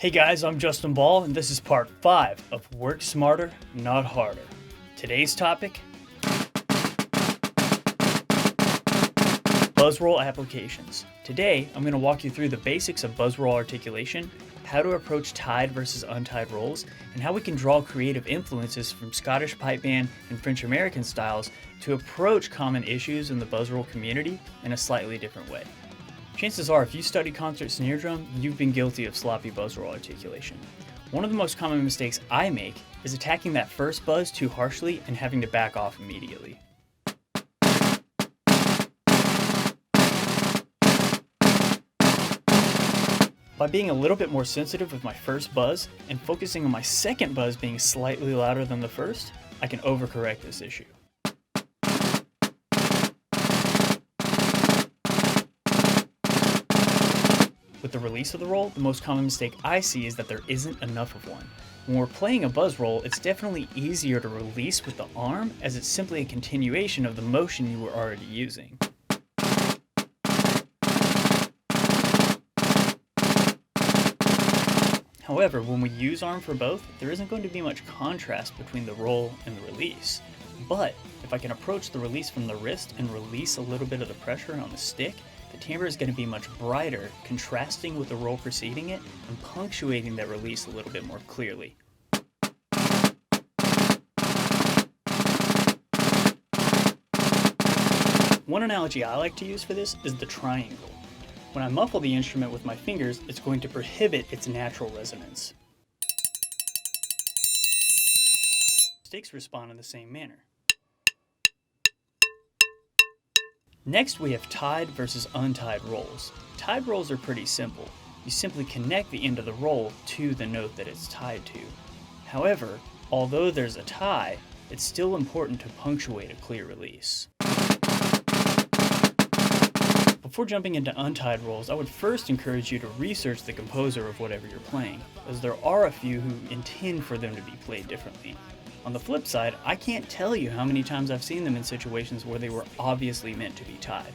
Hey guys, I'm Justin Ball, and this is part 5 of Work Smarter, Not Harder. Today's topic: buzz roll applications. Today, I'm going to walk you through the basics of buzz roll articulation, how to approach tied versus untied rolls, and how we can draw creative influences from Scottish pipe band and French American styles to approach common issues in the buzz roll community in a slightly different way. Chances are, if you study concert snare drum, you've been guilty of sloppy buzz roll articulation. One of the most common mistakes I make is attacking that first buzz too harshly and having to back off immediately. By being a little bit more sensitive with my first buzz and focusing on my second buzz being slightly louder than the first, I can overcorrect this issue. With the release of the roll, the most common mistake I see is that there isn't enough of one. When we're playing a buzz roll, it's definitely easier to release with the arm, as it's simply a continuation of the motion you were already using. However, when we use arm for both, there isn't going to be much contrast between the roll and the release. But if I can approach the release from the wrist and release a little bit of the pressure on the stick, the timbre is going to be much brighter, contrasting with the roll preceding it and punctuating that release a little bit more clearly. One analogy I like to use for this is the triangle. When I muffle the instrument with my fingers, it's going to prohibit its natural resonance. Sticks respond in the same manner. Next, we have tied versus untied rolls. Tied rolls are pretty simple. You simply connect the end of the roll to the note that it's tied to. However, although there's a tie, it's still important to punctuate a clear release. Before jumping into untied rolls, I would first encourage you to research the composer of whatever you're playing, as there are a few who intend for them to be played differently. On the flip side, I can't tell you how many times I've seen them in situations where they were obviously meant to be tied.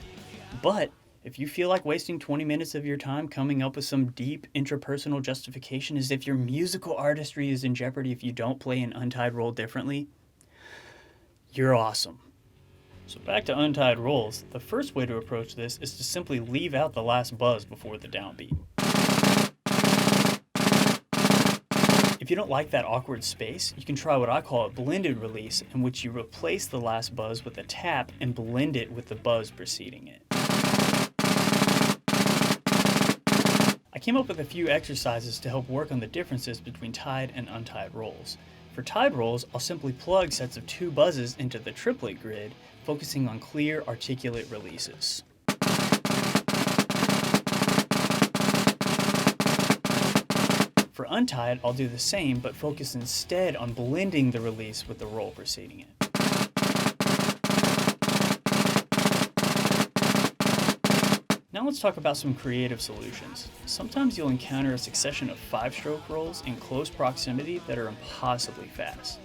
But if you feel like wasting 20 minutes of your time coming up with some deep intrapersonal justification as if your musical artistry is in jeopardy if you don't play an untied roll differently, you're awesome. So back to untied rolls, the first way to approach this is to simply leave out the last buzz before the downbeat. If you don't like that awkward space, you can try what I call a blended release, in which you replace the last buzz with a tap and blend it with the buzz preceding it. I came up with a few exercises to help work on the differences between tied and untied rolls. For tied rolls, I'll simply plug sets of 2 buzzes into the triplet grid, focusing on clear, articulate releases. For untied, I'll do the same, but focus instead on blending the release with the roll preceding it. Now let's talk about some creative solutions. Sometimes you'll encounter a succession of 5-stroke rolls in close proximity that are impossibly fast.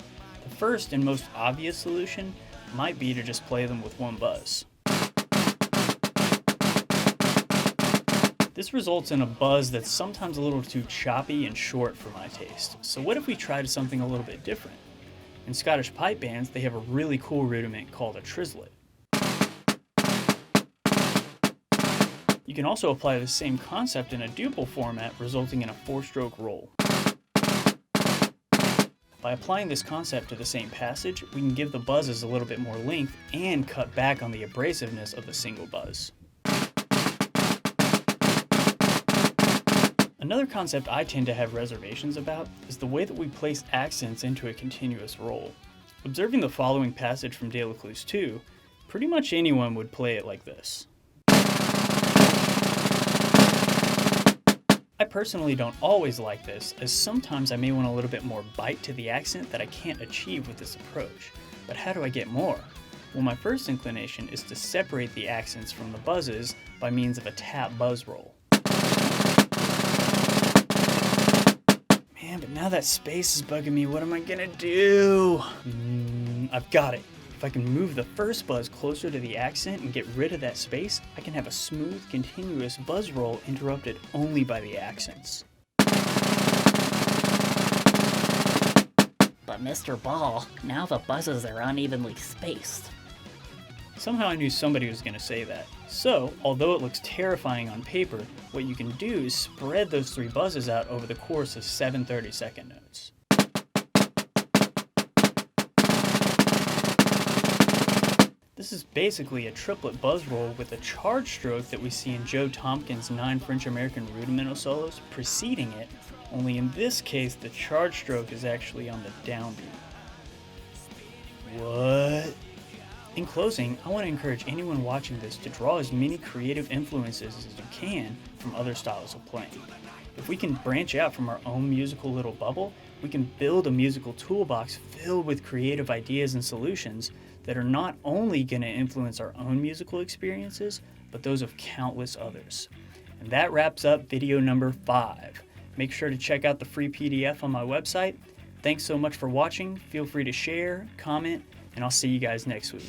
The first and most obvious solution might be to just play them with 1 buzz. This results in a buzz that's sometimes a little too choppy and short for my taste. So what if we tried something a little bit different? In Scottish pipe bands, they have a really cool rudiment called a trislet. You can also apply the same concept in a duple format, resulting in a 4-stroke roll. By applying this concept to the same passage, we can give the buzzes a little bit more length and cut back on the abrasiveness of the single buzz. Another concept I tend to have reservations about is the way that we place accents into a continuous roll. Observing the following passage from De La Cluse 2, pretty much anyone would play it like this. I personally don't always like this, as sometimes I may want a little bit more bite to the accent that I can't achieve with this approach. But how do I get more? Well, my first inclination is to separate the accents from the buzzes by means of a tap buzz roll. Man, but now that space is bugging me, what am I gonna do? I've got it. If I can move the first buzz closer to the accent and get rid of that space, I can have a smooth, continuous buzz roll interrupted only by the accents. but Mr. Ball, now the buzzes are unevenly spaced. Somehow I knew somebody was going to say that. So, although it looks terrifying on paper, what you can do is spread those 3 buzzes out over the course of 7 30-second notes. This is basically a triplet buzz roll with a charge stroke that we see in Joe Tompkins' 9 French American rudimental solos preceding it, only in this case the charge stroke is actually on the downbeat. What? In closing, I want to encourage anyone watching this to draw as many creative influences as you can from other styles of playing. If we can branch out from our own musical little bubble, we can build a musical toolbox filled with creative ideas and solutions that are not only going to influence our own musical experiences, but those of countless others. And that wraps up video number 5. Make sure to check out the free PDF on my website. Thanks so much for watching. Feel free to share, comment, and I'll see you guys next week.